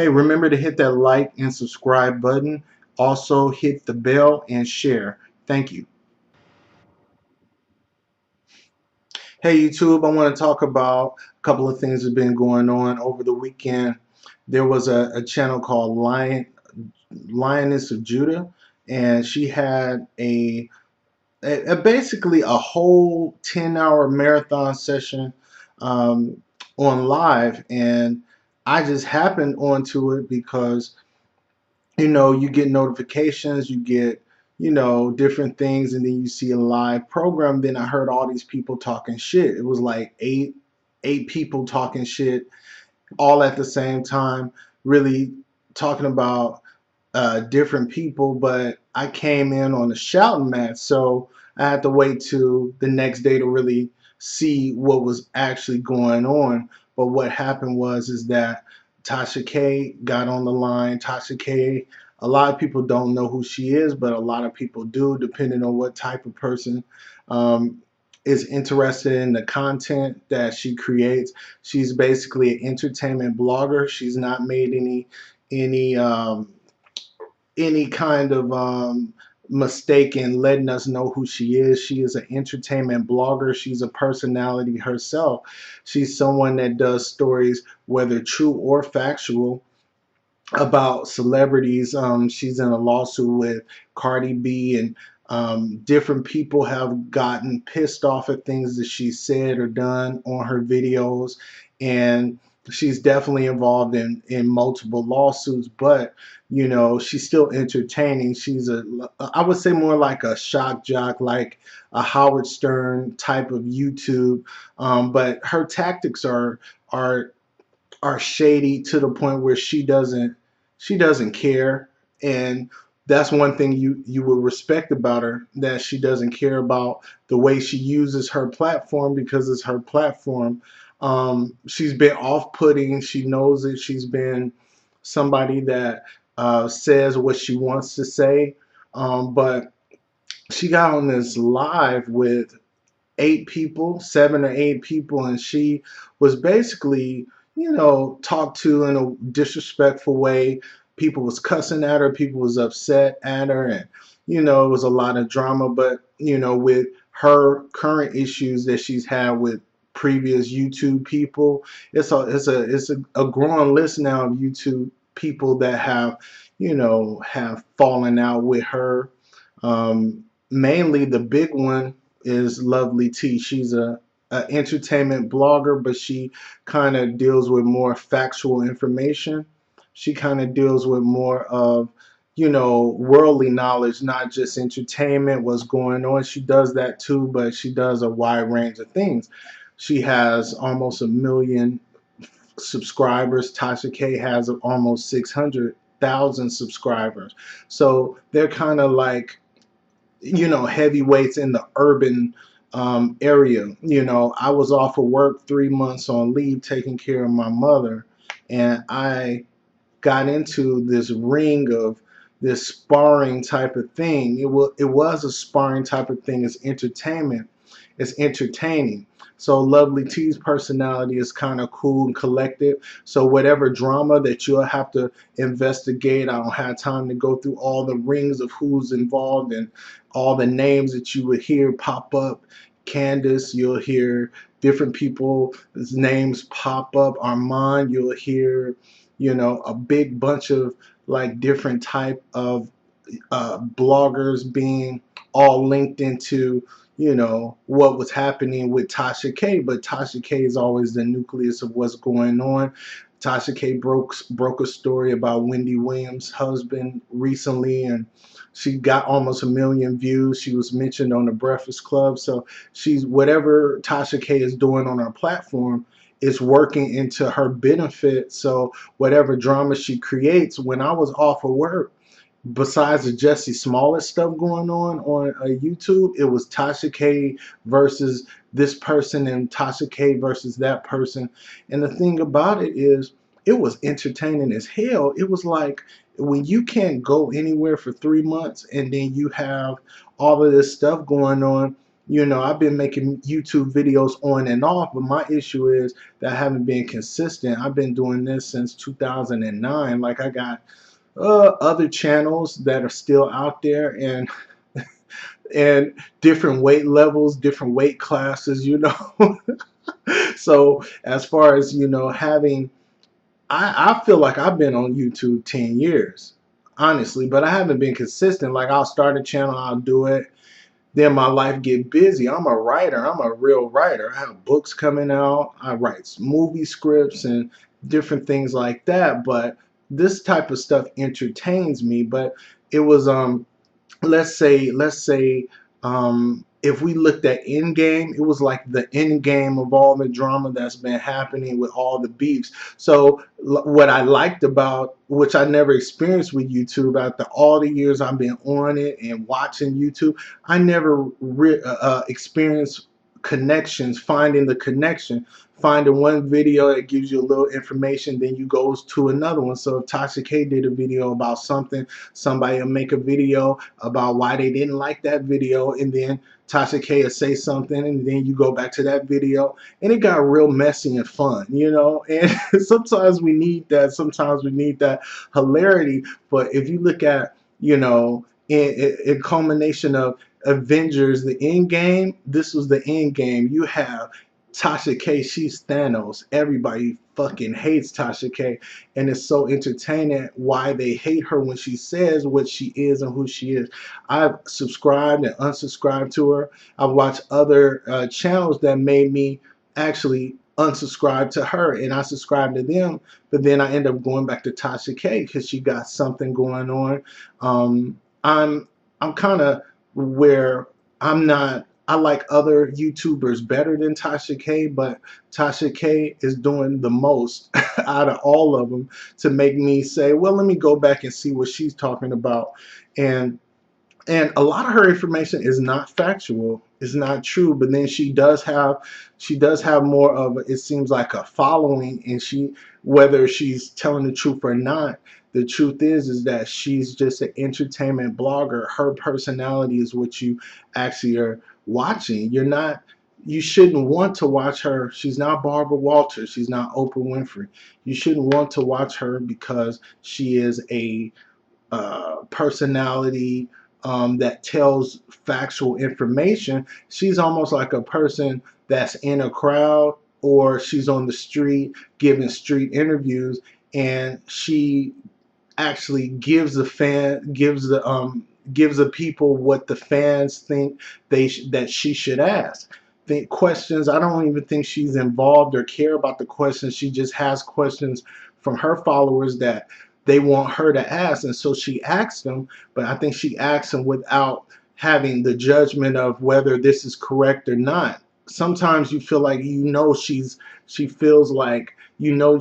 Hey, remember to hit that like and subscribe button. Also, hit the bell and share. Thank you. Hey, YouTube, I want to talk about a couple of things that have been going on over the weekend. There was a channel called Lioness of Judah, and she had basically a whole 10-hour marathon session um, on live, and I just happened onto it because you get notifications, you get different things, and then you see a live program. Then I heard all these people talking shit. It was like eight people talking shit all at the same time, really talking about different people. But I came in on a shouting match, so I had to wait till the next day to really see what was actually going on. But what happened was is that Tasha K got on the line. Tasha K, a lot of people don't know who she is, but a lot of people do, depending on what type of person um, is interested in the content that she creates. She's basically an entertainment blogger. She's not made any any kind of mistake in letting us know who she is. She is an entertainment blogger. She's a personality herself. She's someone that does stories, whether true or factual, about celebrities. She's in a lawsuit with Cardi B, and different people have gotten pissed off at things that she said or done on her videos, and she's definitely involved in multiple lawsuits. But she's still entertaining. She's I would say more like a shock jock, like a Howard Stern type of YouTube. But her tactics are are shady to the point where she doesn't care. And that's one thing you would respect about her, that she doesn't care about the way she uses her platform, because it's her platform. She's been off-putting. She knows it. She's been somebody that says what she wants to say. But she got on this live with 8 people, 7 or 8 people, and she was basically, talked to in a disrespectful way. People was cussing at her, people was upset at her, and it was a lot of drama. But with her current issues that she's had with previous YouTube people, it's a growing list now of YouTube people that have fallen out with her. Mainly the big one is Lovelyti. She's a entertainment blogger, but she kind of deals with more factual information. She kind of deals with more of worldly knowledge, not just entertainment, what's going on. She does that too, but she does a wide range of things. She has almost 1 million subscribers. Tasha K has almost 600,000 subscribers. So they're kind of like heavyweights in the urban area. I was off of work 3 months on leave taking care of my mother, and I got into this ring of this sparring type of thing. It was a sparring type of thing. It's entertainment. It's entertaining. So Lovely T's personality is kind of cool and collected. So whatever drama that you'll have to investigate, I don't have time to go through all the rings of who's involved and all the names that you would hear pop up. Candace, you'll hear different people's names pop up. Armon, you'll hear, a big bunch of like different type of bloggers being all linked into what was happening with Tasha K. But Tasha K is always the nucleus of what's going on. Tasha K broke a story about Wendy Williams' husband recently, and she got almost 1 million views. She was mentioned on the Breakfast Club. So she's, whatever Tasha K is doing on her platform is working into her benefit. So whatever drama she creates, when I was off of work, besides the Jesse Smollett stuff going on YouTube, it was Tasha K versus this person and Tasha K versus that person. And the thing about it is, it was entertaining as hell. It was like when you can't go anywhere for 3 months and then you have all of this stuff going on, I've been making YouTube videos on and off, but my issue is that I haven't been consistent. I've been doing this since 2009. Like, I got other channels that are still out there, and different weight levels, different weight classes. So as far as, having, I feel like I've been on YouTube 10 years, honestly, but I haven't been consistent. Like, I'll start a channel, I'll do it, then my life get busy. I'm a writer. I'm a real writer. I have books coming out. I write movie scripts and different things like that. But this type of stuff entertains me. But it was let's say if we looked at Endgame, it was like the Endgame of all the drama that's been happening with all the beefs. So what I liked about, which I never experienced with YouTube, after all the years I've been on it and watching YouTube, I never experienced connections, finding the connection, finding one video that gives you a little information, then you goes to another one. So if Tasha K did a video about something, somebody will make a video about why they didn't like that video, and then Tasha K will say something, and then you go back to that video, and it got real messy and fun. And sometimes we need that. Sometimes we need that hilarity. But if you look at, in culmination of Avengers, the end game, this was the end game. You have Tasha K, she's Thanos. Everybody fucking hates Tasha K, and it's so entertaining why they hate her when she says what she is and who she is. I've subscribed and unsubscribed to her. I've watched other channels that made me actually unsubscribe to her, and I subscribe to them, but then I end up going back to Tasha K because she got something going on. I'm kind of where I'm not. I like other YouTubers better than Tasha K, but Tasha K is doing the most out of all of them to make me say, well, let me go back and see what she's talking about. And a lot of her information is not factual. It's not true. But then she does have more of, it seems like, a following, and whether she's telling the truth or not, the truth is that she's just an entertainment blogger. Her personality is what you actually are watching. You shouldn't want to watch her. She's not Barbara Walters. She's not Oprah Winfrey. You shouldn't want to watch her because she is a personality that tells factual information. She's almost like a person that's in a crowd, or she's on the street giving street interviews, and she actually gives the people what the fans think that she should ask. Think questions. I don't even think she's involved or care about the questions. She just has questions from her followers that they want her to ask, and so she asks them. But I think she asks them without having the judgment of whether this is correct or not. Sometimes you feel like she feels like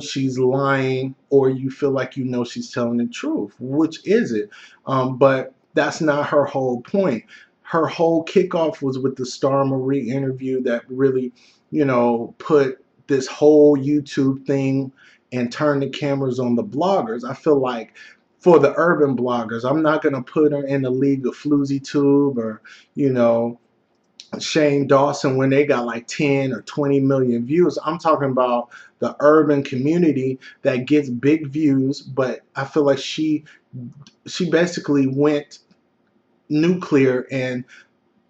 she's lying, or you feel like she's telling the truth. Which is it? But that's not her whole point. Her whole kickoff was with the Star Marie interview that really, put this whole YouTube thing and turn the cameras on the bloggers. I feel like for the urban bloggers, I'm not going to put her in the league of FloozyTube or, Shane Dawson when they got like 10 or 20 million views. I'm talking about the urban community that gets big views, but I feel like she basically went nuclear and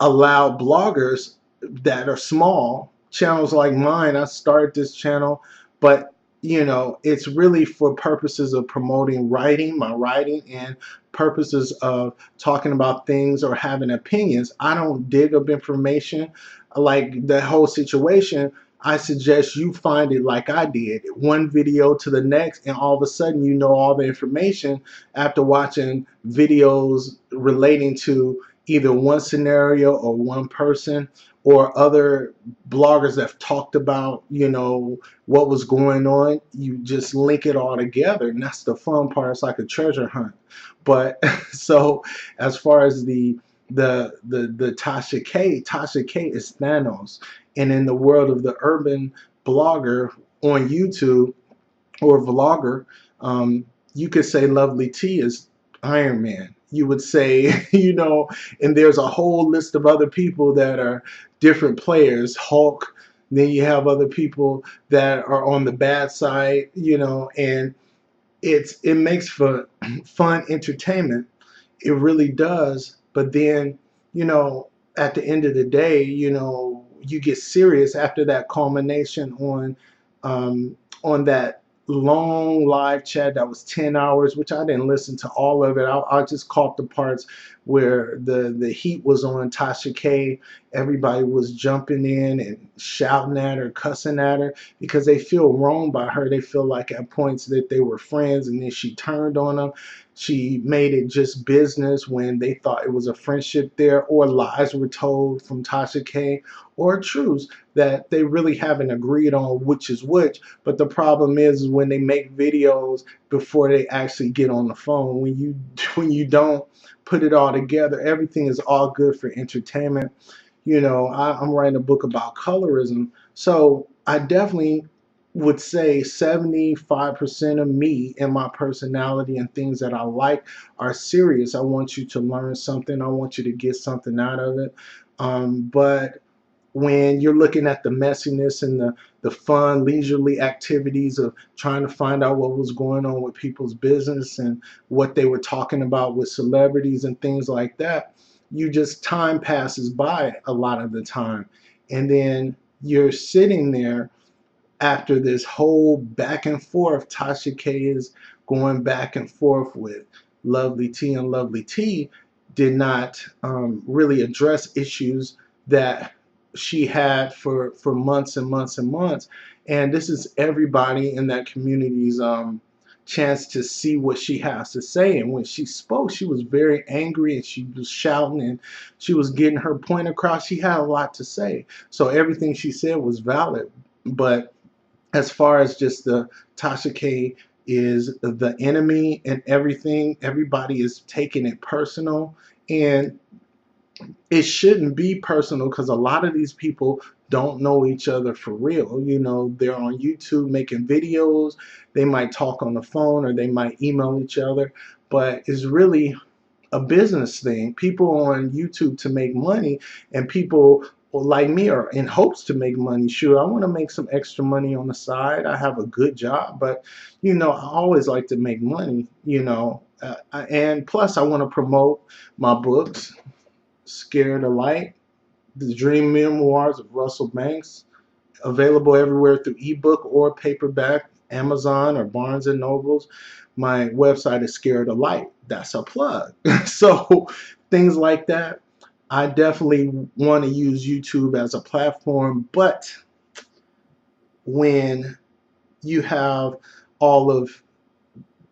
allowed bloggers that are small, channels like mine. I started this channel, but it's really for purposes of promoting my writing, and purposes of talking about things or having opinions. I don't dig up information like the whole situation. I suggest you find it like I did, one video to the next, and all of a sudden you know all the information after watching videos relating to either one scenario or one person, or other bloggers that have talked about, what was going on. You just link it all together, and that's the fun part. It's like a treasure hunt. But so as far as the Tasha K is Thanos. And in the world of the urban blogger on YouTube or vlogger, you could say Lovelyti is Ironman. you would say, and there's a whole list of other people that are different players, Hulk. Then you have other people that are on the bad side, and it makes for fun entertainment. It really does. But then, you know, at the end of the day, you get serious after that culmination on that long live chat that was 10 hours, which I didn't listen to all of it. I just caught the parts where the heat was on Tasha K. Everybody was jumping in and shouting at her, cussing at her, because they feel wronged by her. They feel like at points that they were friends, and then she turned on them. She made it just business when they thought it was a friendship there, or lies were told from Tasha K, or truths that they really haven't agreed on which is which. But the problem is when they make videos before they actually get on the phone, when you don't put it all together, everything is all good for entertainment. I'm writing a book about colorism, so I definitely would say 75% of me and my personality and things that I like are serious. I want you to learn something. I want you to get something out of it. But when you're looking at the messiness and the fun, leisurely activities of trying to find out what was going on with people's business and what they were talking about with celebrities and things like that, time passes by a lot of the time. And then you're sitting there after this whole back and forth. Tasha K is going back and forth with Lovelyti, and Lovelyti did not really address issues that she had for months and months and months. And this is everybody in that community's chance to see what she has to say. And when she spoke, she was very angry and she was shouting and she was getting her point across. She had a lot to say. So everything she said was valid. But as far as just the Tasha K is the enemy and everything, everybody is taking it personal. And it shouldn't be personal, because a lot of these people don't know each other for real. They're on YouTube making videos. They might talk on the phone or they might email each other, but it's really a business thing. People on YouTube to make money, and people like me are in hopes to make money. Sure, I want to make some extra money on the side. I have a good job, but I always like to make money. And plus I want to promote my books, Scared of Light, The Dream Memoirs of Russell Banks, available everywhere through ebook or paperback, Amazon or Barnes and Nobles. My website is Scared of Light. That's a plug. So things like that. I definitely want to use YouTube as a platform, but when you have all of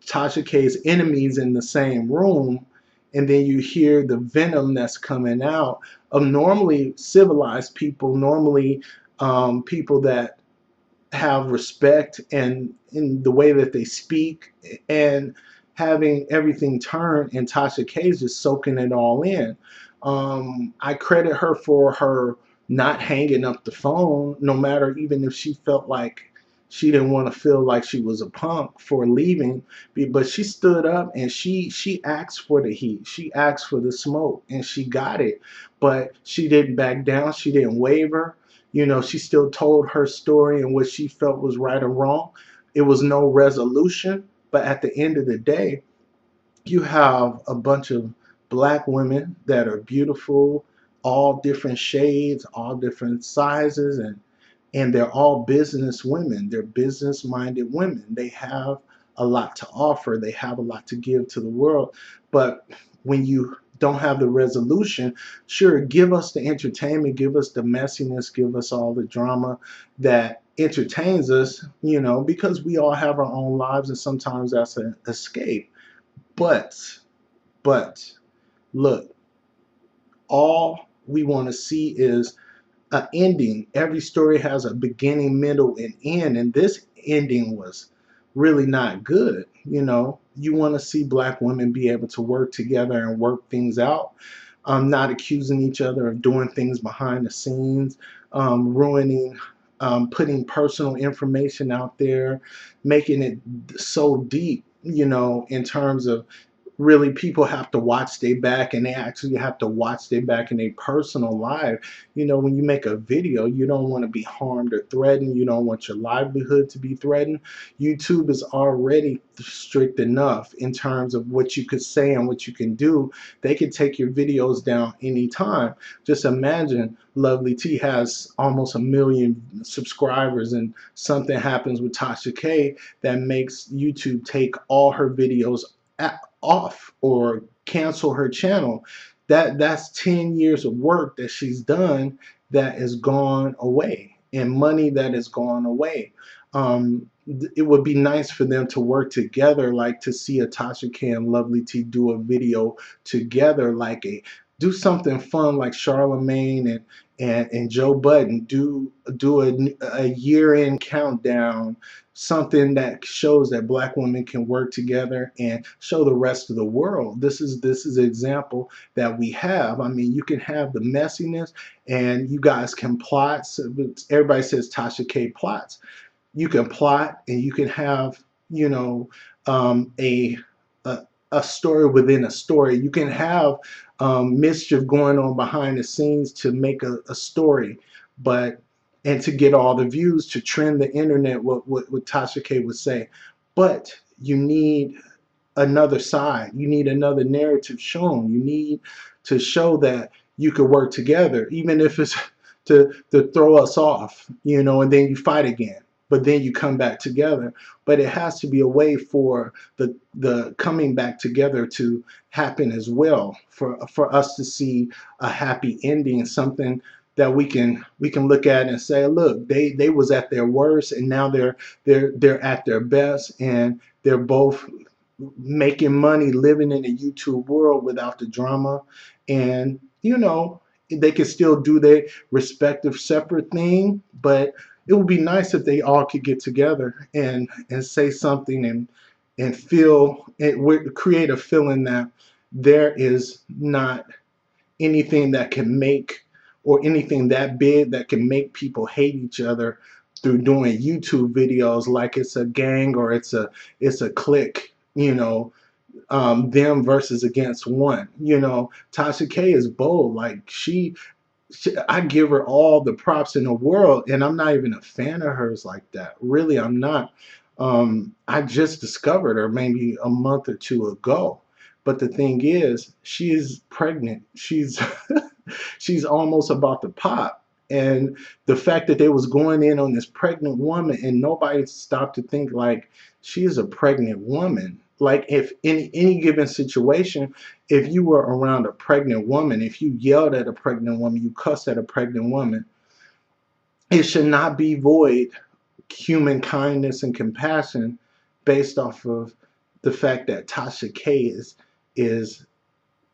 Tasha K's enemies in the same room, and then you hear the venom that's coming out of normally civilized people, normally people that have respect and in the way that they speak, and having everything turn, and Tasha K's just soaking it all in. I credit her for her not hanging up the phone, no matter, even if she felt like she didn't want to feel like she was a punk for leaving, but she stood up and she asked for the heat, she asked for the smoke, and she got it. But she didn't back down, she didn't waver. She still told her story and what she felt was right or wrong. It was no resolution, but at the end of the day, you have a bunch of black women that are beautiful, all different shades, all different sizes, and they're all business women. They're business minded women. They have a lot to offer. They have a lot to give to the world. But when you don't have the resolution, sure, give us the entertainment, give us the messiness, give us all the drama that entertains us, because we all have our own lives, and sometimes that's an escape. But look, all we want to see is an ending. Every story has a beginning, middle, and end, and this ending was really not good. You want to see black women be able to work together and work things out, not accusing each other of doing things behind the scenes, ruining, putting personal information out there, making it so deep, in terms of really people have to watch their back, and they actually have to watch their back in their personal life. You know, when you make a video, you don't want to be harmed or threatened. You don't want your livelihood to be threatened. YouTube is already strict enough in terms of what you could say and what you can do. They can take your videos down anytime. Just imagine Lovelyti has almost 1 million subscribers, and something happens with Tasha K that makes YouTube take all her videos off or cancel her channel. That's 10 years of work that she's done that is gone away, and money that is gone away. It would be nice for them to work together, like to see a Tasha K and Lovelyti do a video together, like do something fun like Charlemagne and Joe Budden do a year-end countdown, something that shows that Black women can work together and show the rest of the world. This is an example that we have. I mean, you can have the messiness, and you guys can plot. So everybody says Tasha K plots. You can plot, and you can have, you know, a story within a story. You can have mischief going on behind the scenes to make a story, and to get all the views, to trend the internet, what Tasha K would say. But you need another side. You need another narrative shown. You need to show that you could work together, even if it's to throw us off, you know, and then you fight again, but then you come back together. But it has to be a way for the coming back together to happen as well, for us to see a happy ending, something that we can look at and say, look, they was at their worst, and now they're at their best, and they're both making money, living in the YouTube world without the drama. And you know, they can still do their respective separate thing, but it would be nice if they all could get together and say something and feel it, create a feeling that there is not anything that can make, or anything that big that can make people hate each other through doing YouTube videos like it's a gang or it's a clique, you know, them versus against one. You know, Tasha K is bold. Like I give her all the props in the world, and I'm not even a fan of hers like that. Really, I'm not. I just discovered her maybe a month or two ago. But the thing is, she is pregnant. She's she's almost about to pop. And the fact that they was going in on this pregnant woman, and nobody stopped to think like, she is a pregnant woman. Like, if in any given situation, if you were around a pregnant woman, if you yelled at a pregnant woman, you cussed at a pregnant woman, it should not be void human kindness and compassion based off of the fact that Tasha K is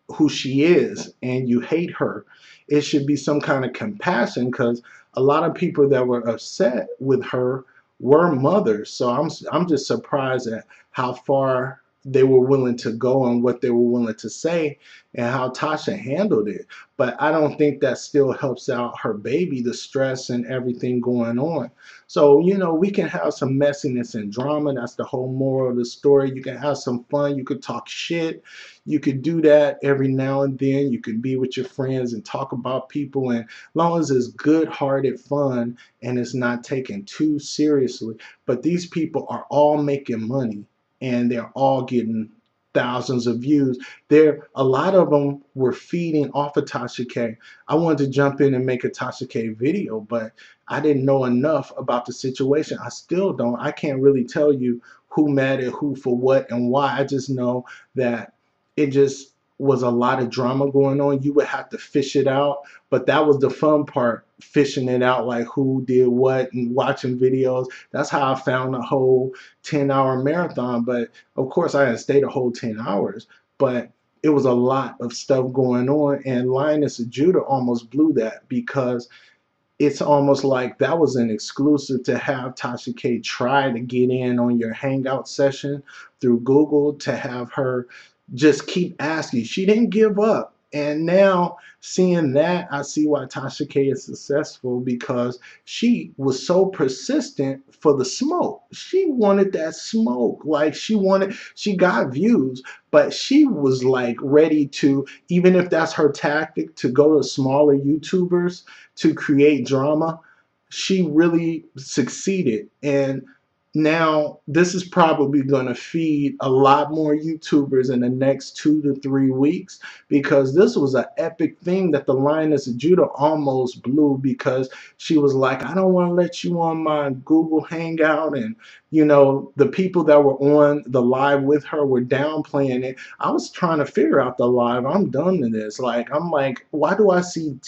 who she is and you hate her. It should be some kind of compassion, because a lot of people that were upset with her were mothers. So I'm just surprised at how far they were willing to go and what they were willing to say and how Tasha handled it. But I don't think that still helps out her baby, the stress and everything going on. So, you know, we can have some messiness and drama. That's the whole moral of the story. You can have some fun. You could talk shit. You could do that every now and then. You could be with your friends and talk about people. And as long as it's good-hearted fun and it's not taken too seriously. But these people are all making money, and they're all getting thousands of views. A lot of them were feeding off of Tasha K. I wanted to jump in and make a Tasha K video, but I didn't know enough about the situation. I still don't. I can't really tell you who mad at who for what and why. I just know that it just was a lot of drama going on. You would have to fish it out, but that was the fun part, fishing it out, like who did what and watching videos. That's how I found the whole 10-hour marathon. But of course I didn't stay the whole 10 hours, but it was a lot of stuff going on, and Lioness of Judah almost blew that, because it's almost like that was an exclusive to have Tasha K try to get in on your hangout session through Google, to have her just keep asking. She didn't give up. And now seeing that, I see why Tasha K is successful, because she was so persistent for the smoke. She wanted that smoke. Like she got views, but she was like ready to, even if that's her tactic, to go to smaller YouTubers to create drama. She really succeeded. And now this is probably going to feed a lot more YouTubers in the next 2 to 3 weeks, because this was an epic thing that the Lioness of Judah almost blew, because she was like, I don't want to let you on my Google Hangout. And the people that were on the live with her were downplaying it. I was trying to figure out the live. I'm done to this. Like, I'm like, why do I see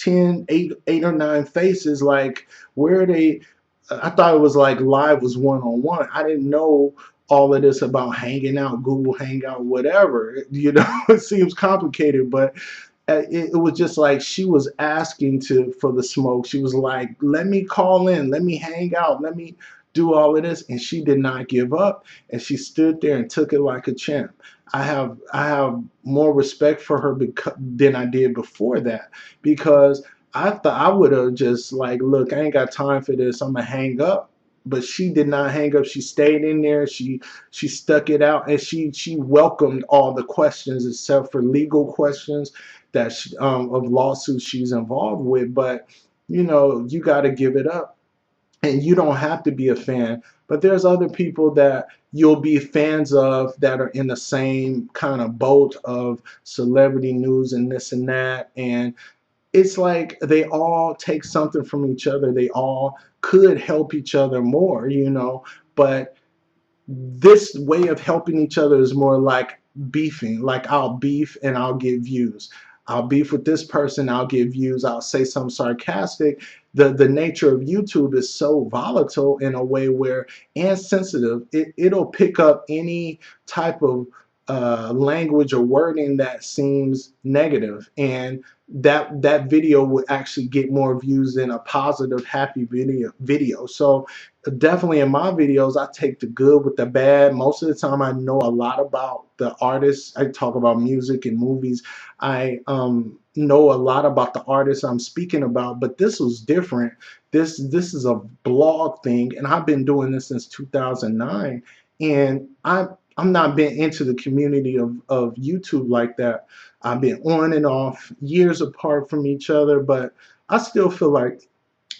8 or 9 faces? Like, where are they? I thought it was like live was one-on-one. I didn't know all of this about hanging out, Google Hangout, whatever. It seems complicated, but it was just like she was asking for the smoke. She was like, let me call in, let me hang out, let me do all of this. And she did not give up. And she stood there and took it like a champ. I have more respect for her than I did before that, because I thought I would have just like, look, I ain't got time for this, I'm gonna hang up. But she did not hang up. She stayed in there. She stuck it out, and she welcomed all the questions except for legal questions that of lawsuits she's involved with. But you got to give it up, and you don't have to be a fan. But there's other people that you'll be fans of that are in the same kind of boat of celebrity news and this and that. And it's like they all take something from each other. They all could help each other more, but this way of helping each other is more like beefing. Like, I'll beef and I'll get views. I'll beef with this person, I'll get views. I'll say something sarcastic. The nature of YouTube is so volatile in a way where, and sensitive, it'll pick up any type of language or wording that seems negative, and that video would actually get more views than a positive, happy video. So definitely in my videos, I take the good with the bad. Most of the time, I know a lot about the artists. I talk about music and movies. I know a lot about the artists I'm speaking about, but this was different. This is a blog thing, and I've been doing this since 2009, and I'm not been into the community of YouTube like that. I've been on and off, years apart from each other, but I still feel like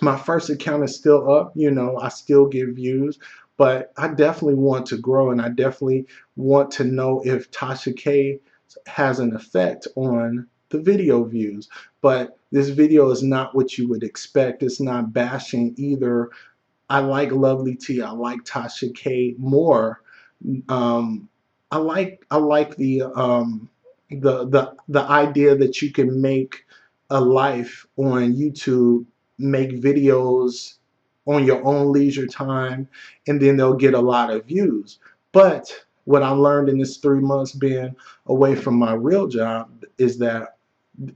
my first account is still up. I still get views, but I definitely want to grow, and I definitely want to know if Tasha K has an effect on the video views. But this video is not what you would expect. It's not bashing either. I like Lovelyti. I like Tasha K more. I like the idea that you can make a life on YouTube, make videos on your own leisure time, and then they'll get a lot of views. But what I learned in this 3 months being away from my real job is that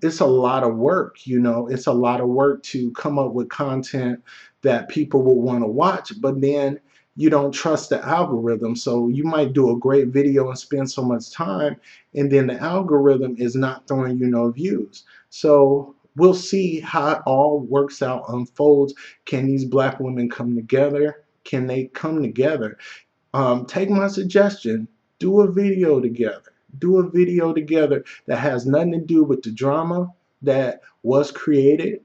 it's a lot of work. It's a lot of work to come up with content that people will want to watch, but then you don't trust the algorithm. So you might do a great video and spend so much time, and then the algorithm is not throwing you no views. So we'll see how it all works out, unfolds. Can these Black women come together? Can they come together? Take my suggestion, do a video together. Do a video together that has nothing to do with the drama that was created.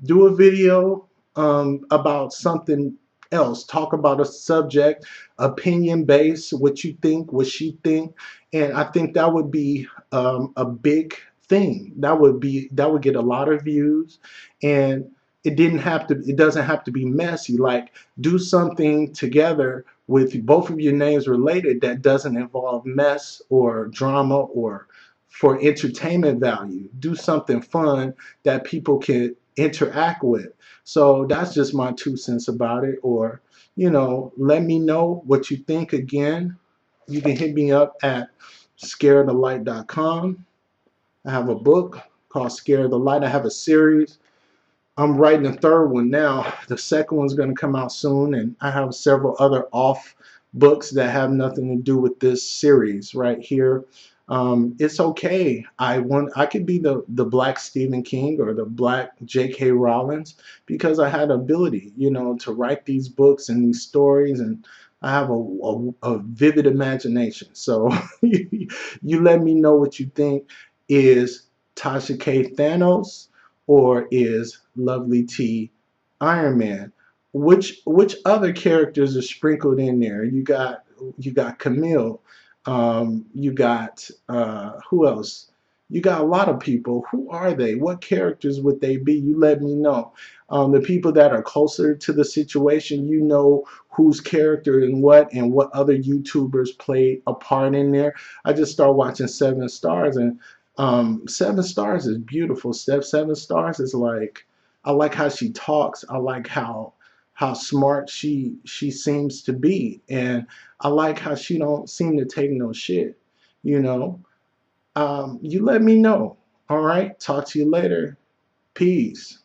Do a video about something else. Talk about a subject, opinion based, what you think, what she think, and I think that would be a big thing. That would get a lot of views, and it doesn't have to be messy. Like, do something together with both of your names related that doesn't involve mess or drama, or for entertainment value. Do something fun that people can interact with. So that's just my 2 cents about it. Or, let me know what you think. Again, you can hit me up at scareofthelight.com. I have a book called Scare of the Light. I have a series. I'm writing the third one now. The second one's going to come out soon, and I have several other off books that have nothing to do with this series right here. It's okay. I could be the black Stephen King or the black J.K. Rowling because I had ability, you know, to write these books and these stories, and I have a vivid imagination. So you let me know what you think. Is Tasha K Thanos or is Lovelyti Ironman? Which other characters are sprinkled in there? You got Camille. You got who else? You got a lot of people. Who are they? What characters would they be? You let me know. The people that are closer to the situation, you know whose character and what other YouTubers played a part in there. I just started watching Seven Stars, and Seven Stars is beautiful. Seven Stars is like, I like how she talks. I like how smart she seems to be, and I like how she don't seem to take no shit, you know. You let me know. All right, talk to you later. Peace.